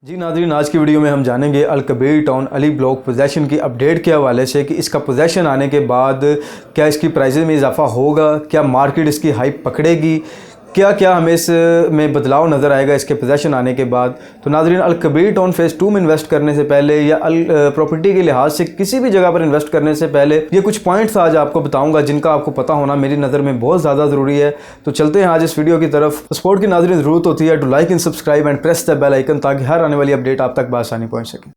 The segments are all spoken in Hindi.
जी नाज़रीन, आज की वीडियो में हम जानेंगे Al Kabir town Ali block possession की अपडेट के हवाले से कि इसका पोजेसन आने के बाद क्या इसकी प्राइसेस में इजाफा होगा, क्या मार्केट इसकी हाइप पकड़ेगी, क्या क्या हमें इस में बदलाव नज़र आएगा इसके पोजेसन आने के बाद। तो नाज़रीन, अल कबीर टाउन फेज़ 2 में इन्वेस्ट करने से पहले या प्रॉपर्टी के लिहाज से किसी भी जगह पर इन्वेस्ट करने से पहले ये कुछ पॉइंट्स आज आपको बताऊंगा जिनका आपको पता होना मेरी नज़र में बहुत ज़्यादा ज़रूरी है। तो चलते हैं आज इस वीडियो की तरफ। सपोर्ट की नाज़रीन ज़रूरत होती है to like and subscribe and press the bell icon ताकि हर आने वाली अपडेट आप तक बआसानी पहुँच सके।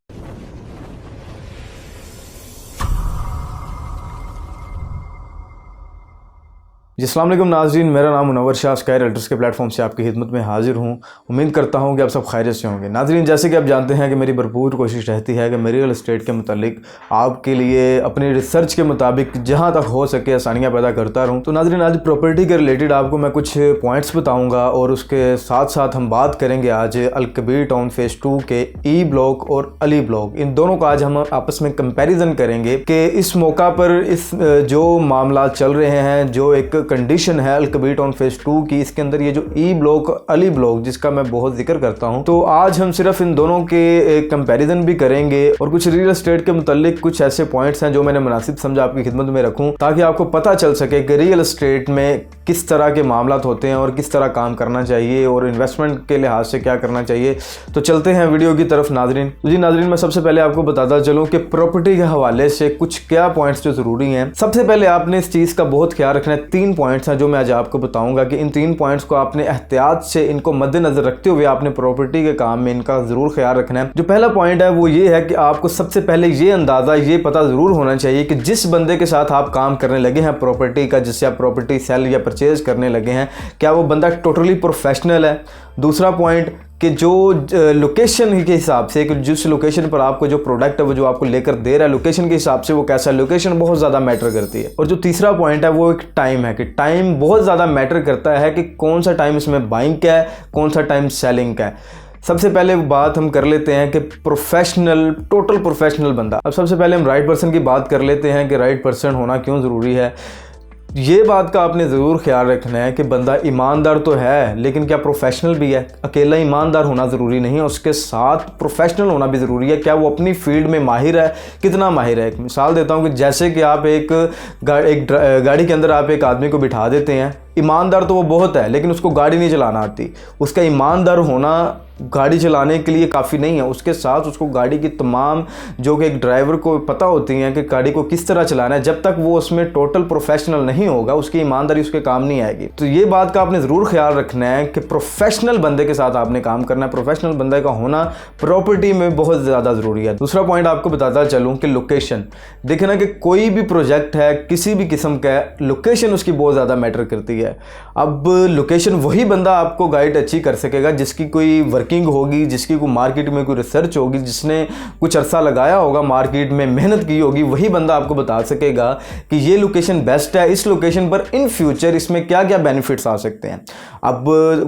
जी अस्सलाम वालेकुम नाज़रीन, मेरा नाम मुनव्वर शाह स्काई रियल्टर्स के प्लेटफॉर्म से आपकी खिदमत में हाजिर हूँ। उम्मीद करता हूँ कि आप सब खैरियत से होंगे। नाज़रीन, जैसे कि आप जानते हैं कि मेरी भरपूर कोशिश रहती है कि मैं रियल एस्टेट के मुतालिक आपके लिए अपनी रिसर्च के मुताबिक जहाँ तक हो सके आसानियाँ पैदा करता रहूँ। तो नाज़रीन, आज प्रॉपर्टी के रिलेटेड आपको मैं कुछ पॉइंट्स बताऊँगा और उसके साथ साथ हम बात करेंगे आज अल कबीर टाउन फेज़ 2 के ई ब्लॉक और अली ब्लॉक, इन दोनों का आज हम आपस में कंपेरिजन करेंगे कि इस मौका पर इस जो मामला चल रहे हैं, जो एक कंडीशन है अल कबीर टाउन फेज़ 2 की, इसके अंदर ये जो ई ब्लॉक अली ब्लॉक जिसका मैं बहुत जिक्र करता हूं, तो आज हम सिर्फ इन दोनों के कंपैरिजन भी करेंगे और कुछ रियल एस्टेट के मुतालिक कुछ ऐसे पॉइंट्स हैं जो मैंने मुनासिब समझा आपकी खिदमत में रखूं ताकि आपको पता चल सके कि रियल एस्टेट में किस तरह के मामला होते हैं और किस तरह काम करना चाहिए और इन्वेस्टमेंट के लिहाज से क्या करना चाहिए। तो चलते हैं वीडियो की तरफ नाज़रीन। तो जी नाज़रीन, मैं सबसे पहले आपको बताता चलूँ कि प्रॉपर्टी के हवाले से कुछ क्या पॉइंट्स जो ज़रूरी हैं। सबसे पहले आपने इस चीज़ का बहुत ख्याल रखना है। 3 पॉइंट्स हैं जो मैं आज आपको बताऊंगा कि इन 3 पॉइंट्स को आपने एहतियात से इनको मद्देनजर रखते हुए आपने प्रॉपर्टी के काम में इनका ज़रूर ख्याल रखना है। जो पहला पॉइंट है वो ये है कि आपको सबसे पहले ये अंदाज़ा ये पता ज़रूर होना चाहिए कि जिस बंदे के साथ आप काम करने लगे हैं प्रॉपर्टी का, जिससे आप प्रॉपर्टी सेल या परचेज करने लगे हैं, क्या वो बंदा टोटली प्रोफेशनल है। दूसरा पॉइंट कि जो लोकेशन के हिसाब से कि जिस लोकेशन पर आपको जो प्रोडक्ट है वो जो आपको लेकर दे रहा है, लोकेशन के हिसाब से वो कैसा है, लोकेशन बहुत ज़्यादा मैटर करती है। और जो तीसरा पॉइंट है वो एक टाइम है कि टाइम बहुत ज़्यादा मैटर करता है कि कौन सा टाइम इसमें बाइंग का है, कौन सा टाइम सेलिंग का है। सबसे पहले बात हम कर लेते हैं कि प्रोफेशनल, टोटल प्रोफेशनल बंदा। अब सबसे पहले हम राइट पर्सन की बात कर लेते हैं कि राइट पर्सन होना क्यों ज़रूरी है। ये बात का आपने ज़रूर ख्याल रखना है कि बंदा ईमानदार तो है लेकिन क्या प्रोफेशनल भी है। अकेला ईमानदार होना ज़रूरी नहीं है, उसके साथ प्रोफेशनल होना भी ज़रूरी है। क्या वो अपनी फील्ड में माहिर है, कितना माहिर है। एक मिसाल देता हूँ कि जैसे कि आप एक गाड़ी के अंदर आप एक आदमी को बिठा देते हैं, ईमानदार तो वो बहुत है लेकिन उसको गाड़ी नहीं चलाना आती। उसका ईमानदार होना गाड़ी चलाने के लिए काफ़ी नहीं है, उसके साथ उसको गाड़ी की तमाम जो कि एक ड्राइवर को पता होती हैं कि गाड़ी को किस तरह चलाना है, जब तक वो उसमें टोटल प्रोफेशनल नहीं होगा उसकी ईमानदारी उसके काम नहीं आएगी। तो ये बात का आपने ज़रूर ख्याल रखना है कि प्रोफेशनल बंदे के साथ आपने काम करना है। प्रोफेशनल बंदे का होना प्रॉपर्टी में बहुत ज़्यादा ज़रूरी है। दूसरा पॉइंट आपको बताता चलूँ कि लोकेशन। देखें ना कि कोई भी प्रोजेक्ट है किसी भी किस्म का है, लोकेशन उसकी बहुत ज़्यादा मैटर करती है। अब लोकेशन वही बंदा आपको गाइड अच्छी कर सकेगा जिसकी कोई वर्किंग होगी, जिसकी कोई मार्केट में कोई रिसर्च होगी, जिसने कुछ अरसा लगाया होगा मार्केट में, मेहनत की होगी, वही बंदा आपको बता सकेगा कि ये लोकेशन बेस्ट है, इस लोकेशन पर इन फ्यूचर इसमें क्या क्या बेनिफिट्स आ सकते हैं। अब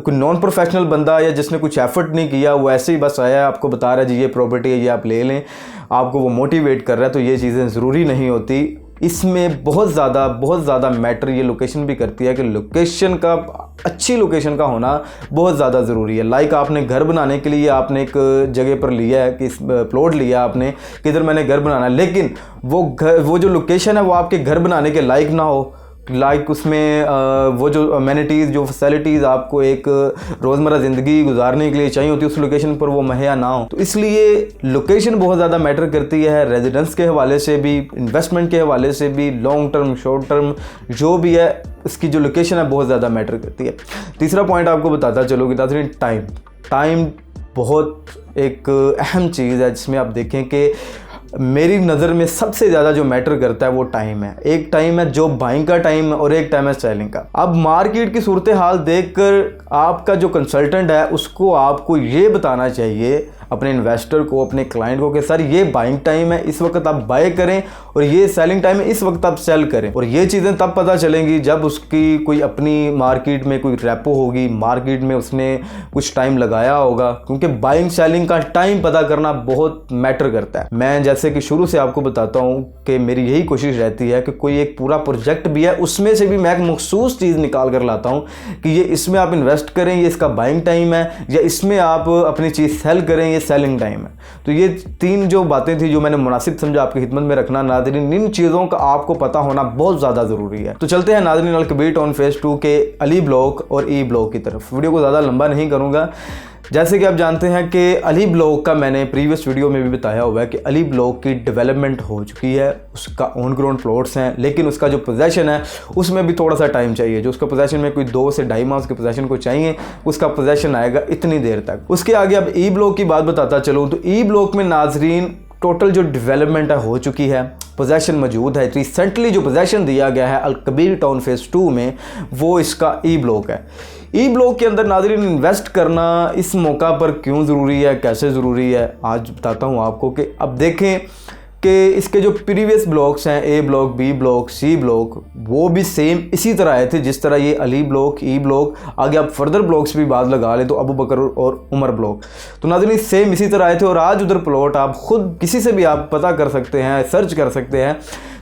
कोई नॉन प्रोफेशनल बंदा या जिसने कुछ एफर्ट नहीं किया, वो ऐसे ही बस आया है आपको बता रहा है जी ये प्रॉपर्टी है ये आप ले लें, आपको वो मोटिवेट कर रहा है, तो ये चीज़ें ज़रूरी नहीं होती। इसमें बहुत ज़्यादा मैटर ये लोकेशन भी करती है कि लोकेशन का, अच्छी लोकेशन का होना बहुत ज़्यादा ज़रूरी है। लाइक आपने घर बनाने के लिए आपने एक जगह पर लिया है कि प्लॉट लिया आपने कि इधर मैंने घर बनाना है, लेकिन वो जो लोकेशन है वो आपके घर बनाने के लायक ना हो, लाइक उसमें वो जो अमेनिटीज़, जो फैसिलिटीज़ आपको एक रोज़मर्रा ज़िंदगी गुजारने के लिए चाहिए होती है उस लोकेशन पर वो मुहैया ना हो। तो इसलिए लोकेशन बहुत ज़्यादा मैटर करती है, रेजिडेंस के हवाले से भी, इन्वेस्टमेंट के हवाले से भी, लॉन्ग टर्म शॉर्ट टर्म जो भी है इसकी जो लोकेशन है बहुत ज़्यादा मैटर करती है। तीसरा पॉइंट आपको बताता चलो कि नाज़रीन टाइम बहुत एक अहम चीज़ है जिसमें आप देखें कि मेरी नज़र में सबसे ज़्यादा जो मैटर करता है वो टाइम है। एक टाइम है जो बाइंग का टाइम और एक टाइम है सेलिंग का। अब मार्केट की सूरत हाल देखकर आपका जो कंसल्टेंट है उसको आपको ये बताना चाहिए अपने इन्वेस्टर को, अपने क्लाइंट को कि सर ये बाइंग टाइम है, इस वक्त आप बाय करें, और ये सेलिंग टाइम है, इस वक्त आप सेल करें। और ये चीज़ें तब पता चलेंगी जब उसकी कोई अपनी मार्केट में कोई रेपो होगी, मार्केट में उसने कुछ टाइम लगाया होगा, क्योंकि बाइंग सेलिंग का टाइम पता करना बहुत मैटर करता है। मैं जैसे कि शुरू से आपको बताता हूँ कि मेरी यही कोशिश रहती है कि कोई एक पूरा प्रोजेक्ट भी है उसमें से भी मैं एक मखसूस चीज़ निकाल कर लाता हूँ कि ये इसमें आप इन्वेस्ट करें, ये इसका बाइंग टाइम है, या इसमें आप अपनी चीज़ सेल करें, ये सेलिंग टाइम है। तो ये 3 जो बातें थी जो मैंने मुनासिब समझा आपकी खिदमत में रखना नाज़रीन, इन चीज़ों का आपको पता होना बहुत ज़्यादा ज़रूरी है। तो चलते हैं नाज़रीन अल-कबीर टाउन फेज़ 2 के अली ब्लॉक और ई ब्लॉक की तरफ। वीडियो को ज़्यादा लंबा नहीं करूँगा। जैसे कि आप जानते हैं कि अली ब्लॉक का मैंने प्रीवियस वीडियो में भी बताया हुआ है कि अली ब्लॉक की डेवलपमेंट हो चुकी है, उसका ऑन ग्राउंड प्लॉट्स हैं, लेकिन उसका जो पोजेसन है उसमें भी थोड़ा सा टाइम चाहिए। जो उसका पोजेसन में कोई 2 से 2.5 माह उसके पोजेसन को चाहिए, उसका पोजेसन आएगा इतनी देर तक। उसके आगे अब ई ब्लॉक की बात बताता चलूँ तो ई ब्लॉक में नाजरीन टोटल जो डेवलपमेंट है हो चुकी है, पोजेसन मौजूद है। रिसेंटली जो पोजेसन दिया गया है अल-कबीर टाउन फेज़ 2 में वो इसका ई ब्लॉक है। ई ब्लॉक के अंदर नाज़रीन इन्वेस्ट करना इस मौका पर क्यों ज़रूरी है, कैसे ज़रूरी है, आज बताता हूँ आपको। कि अब देखें कि इसके जो प्रीवियस ब्लॉक्स हैं, A block, B block, C block, वो भी सेम इसी तरह आए थे जिस तरह ये अली ब्लॉक, ई ब्लॉक, आगे आप फर्दर ब्लॉक्स भी बात लगा ले तो अबू बकर और उमर ब्लॉक, तो नाज़रीन सेम इसी तरह आए थे। और आज उधर प्लॉट आप खुद किसी से भी आप पता कर सकते हैं, सर्च कर सकते हैं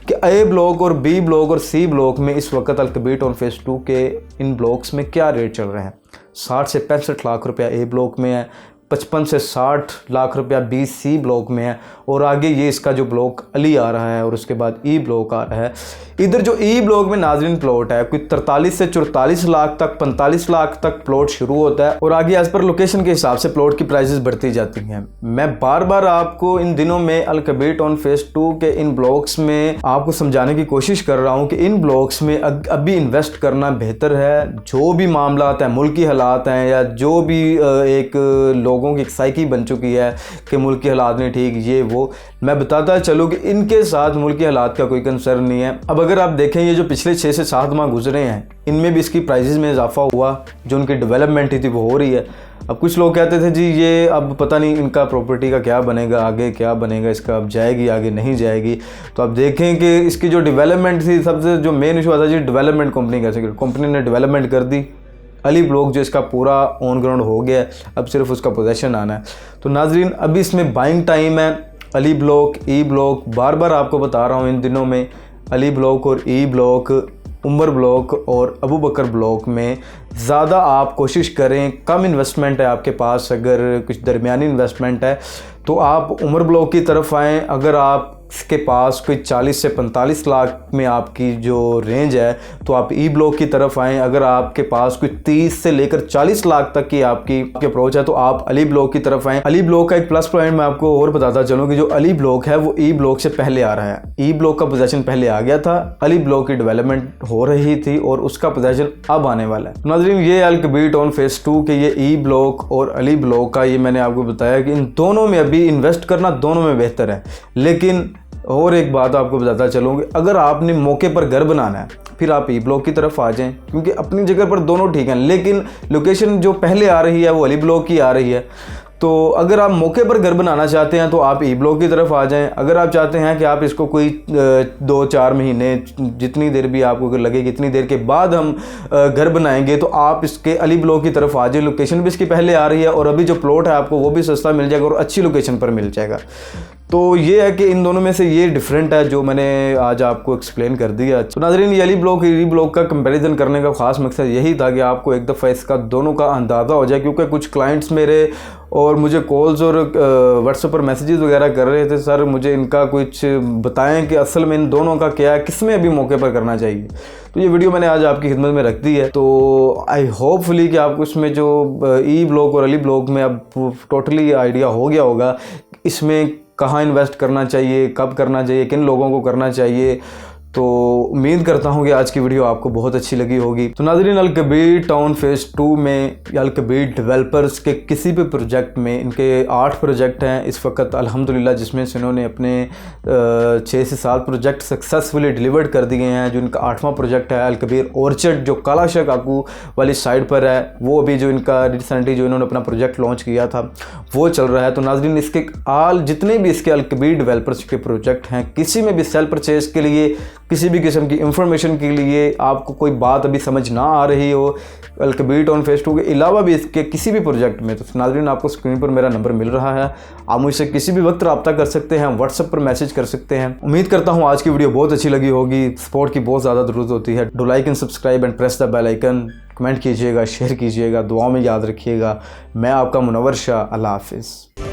कि ए ब्लॉक और बी ब्लॉक और सी ब्लॉक में इस वक्त अल-कबीर टाउन फेज़ 2 के इन ब्लॉक्स में क्या रेट चल रहे हैं। 60 से 65 लाख रुपया ए ब्लॉक में है, 55 से 60 लाख रुपया बी सी ब्लॉक में है, और आगे ये इसका जो ब्लॉक अली आ रहा है और उसके बाद ई ब्लॉक आ रहा है। इधर जो ई ब्लॉक में नाजरीन प्लॉट है कोई 43 से 44 लाख तक, 45 लाख तक प्लॉट शुरू होता है, और आगे एज पर लोकेशन के हिसाब से प्लॉट की प्राइसेस बढ़ती जाती हैं। मैं बार बार आपको इन दिनों में अल-कबीर टाउन फेज़ 2 के इन ब्लॉक्स में आपको समझाने की कोशिश कर रहा हूँ कि इन ब्लॉक्स में अभी इन्वेस्ट करना बेहतर है। जो भी मामलात हैं, मुल्की हालात हैं, या जो भी एक लोगों की एक साइकी बन चुकी है कि मुल्की हालात नहीं ठीक, ये वो, मैं बताता चलूँ कि इनके साथ मुल्की हालात का कोई कंसर्न नहीं है। अब अगर आप देखें ये जो पिछले 6 से 7 माह गुजरे हैं इनमें भी इसकी प्राइसेस में इजाफा हुआ, जो उनकी डेवलपमेंट थी वो हो रही है। अब कुछ लोग कहते थे जी ये अब पता नहीं इनका प्रॉपर्टी का क्या बनेगा, आगे क्या बनेगा इसका, अब जाएगी आगे नहीं जाएगी। तो अब देखें कि इसकी जो डेवलपमेंट थी, सबसे जो मेन इशू आता है जी डेवलपमेंट कंपनी कैसे, कंपनी ने डेवलपमेंट कर दी। अली ब्लॉक जो इसका पूरा ऑन ग्राउंड हो गया है, अब सिर्फ उसका पोजेसन आना है। तो नाजरीन अभी इसमें बाइंग टाइम है। अली ब्लॉक, ई ब्लॉक, बार बार आपको बता रहा हूँ इन दिनों में अली ब्लॉक और ई ब्लॉक, उमर ब्लॉक और अबू बकर ब्लॉक में ज़्यादा आप कोशिश करें। कम इन्वेस्टमेंट है आपके पास, अगर कुछ दरमियानी इन्वेस्टमेंट है तो आप उमर ब्लॉक की तरफ आएँ। अगर आप के पास कोई 40 से 45 लाख में आपकी जो रेंज है तो आप ई ब्लॉक की तरफ आएँ। अगर आपके पास कोई 30 से लेकर 40 लाख तक की आपकी अप्रोच है तो आप अली ब्लॉक की तरफ आएँ। अली ब्लॉक का एक प्लस पॉइंट मैं आपको और बताता चलूँ कि जो अली ब्लॉक है वो ई ब्लॉक से पहले आ रहा है। ई ब्लॉक का पोजेसन पहले आ गया था, अली ब्लॉक की डेवलपमेंट हो रही थी और उसका पोजेसन अब आने वाला है। नाज़रीन ये अल-कबीर टाउन फेज़ 2 के ये ई ब्लॉक और अली ब्लॉक का ये मैंने आपको बताया कि इन दोनों में अभी इन्वेस्ट करना दोनों में बेहतर है। लेकिन और एक बात आपको बताता चलूँगी, अगर आपने मौके पर घर बनाना है फिर आप ई ब्लॉक की तरफ आ जाएं, क्योंकि अपनी जगह पर दोनों ठीक हैं, लेकिन लोकेशन जो पहले आ रही है वो अली ब्लॉक की आ रही है। तो अगर आप मौके पर घर बनाना चाहते हैं तो आप ई ब्लॉक की तरफ आ जाएं। अगर आप चाहते हैं कि आप इसको कोई 2-4 महीने, जितनी देर भी आपको लगेगी इतनी देर के बाद हम घर बनाएंगे, तो आप इसके अली ब्लॉक की तरफ आ जाए। लोकेशन भी इसकी पहले आ रही है और अभी जो प्लॉट है आपको वो भी सस्ता मिल जाएगा और अच्छी लोकेशन पर मिल जाएगा। तो ये है कि इन दोनों में से ये डिफरेंट है जो मैंने आज आपको एक्सप्लेन कर दिया। तो नाज़रीन ये अली ब्लॉक ई ब्लॉक का कंपैरिजन करने का ख़ास मकसद यही था कि आपको एक दफ़ा इसका दोनों का अंदाज़ा हो जाए, क्योंकि कुछ क्लाइंट्स मेरे और मुझे कॉल्स और व्हाट्सएप पर मैसेजेस वगैरह कर रहे थे, सर मुझे इनका कुछ बताएं कि असल में इन दोनों का क्या है, किसमें अभी मौके पर करना चाहिए। तो ये वीडियो मैंने आज आपकी खिदमत में रख दी है। तो आई होपफुली कि आपको इसमें जो ई ब्लॉक और अली ब्लॉक में अब टोटली आइडिया हो गया होगा इसमें कहाँ इन्वेस्ट करना चाहिए, कब करना चाहिए, किन लोगों को करना चाहिए। तो उम्मीद करता हूँ कि आज की वीडियो आपको बहुत अच्छी लगी होगी। तो नाज़रीन अल-कबीर टाउन फेज़ 2 में अल-कबीर डेवलपर्स के किसी भी प्रोजेक्ट में, इनके 8 प्रोजेक्ट हैं इस वक्त अल्हम्दुलिल्लाह, जिसमें से इन्होंने अपने 6 से 7 प्रोजेक्ट सक्सेसफुली डिलीवर्ड कर दिए हैं। जो इनका 8वां प्रोजेक्ट है अल-कबीर ऑर्चर्ड जो कालाशाह काकू वाली साइड पर है, वो अभी जो इनका रिसेंटली जो इन्होंने अपना प्रोजेक्ट लॉन्च किया था वो चल रहा है। तो नाज़रीन इसके जितने भी इसके अल-कबीर डेवलपर्स के प्रोजेक्ट हैं, किसी में भी सेल परचेज के लिए, किसी भी किस्म की इंफॉर्मेशन के लिए आपको कोई बात अभी समझ ना आ रही हो अल-कबीर टाउन फेज़ 2 के अलावा भी इसके किसी भी प्रोजेक्ट में, तो नाज़रीन आपको स्क्रीन पर मेरा नंबर मिल रहा है, आप मुझसे किसी भी वक्त रब्ता कर सकते हैं, व्हाट्सएप पर मैसेज कर सकते हैं। उम्मीद करता हूँ आज की वीडियो बहुत अच्छी लगी होगी। सपोर्ट की बहुत ज़्यादा ज़रूरत होती है। Do like and subscribe and press the bell icon. Comment कीजिएगा, शेयर कीजिएगा, दुआ में याद रखिएगा। मैं आपका मुनव्वर शाह। अल्लाह हाफिज़।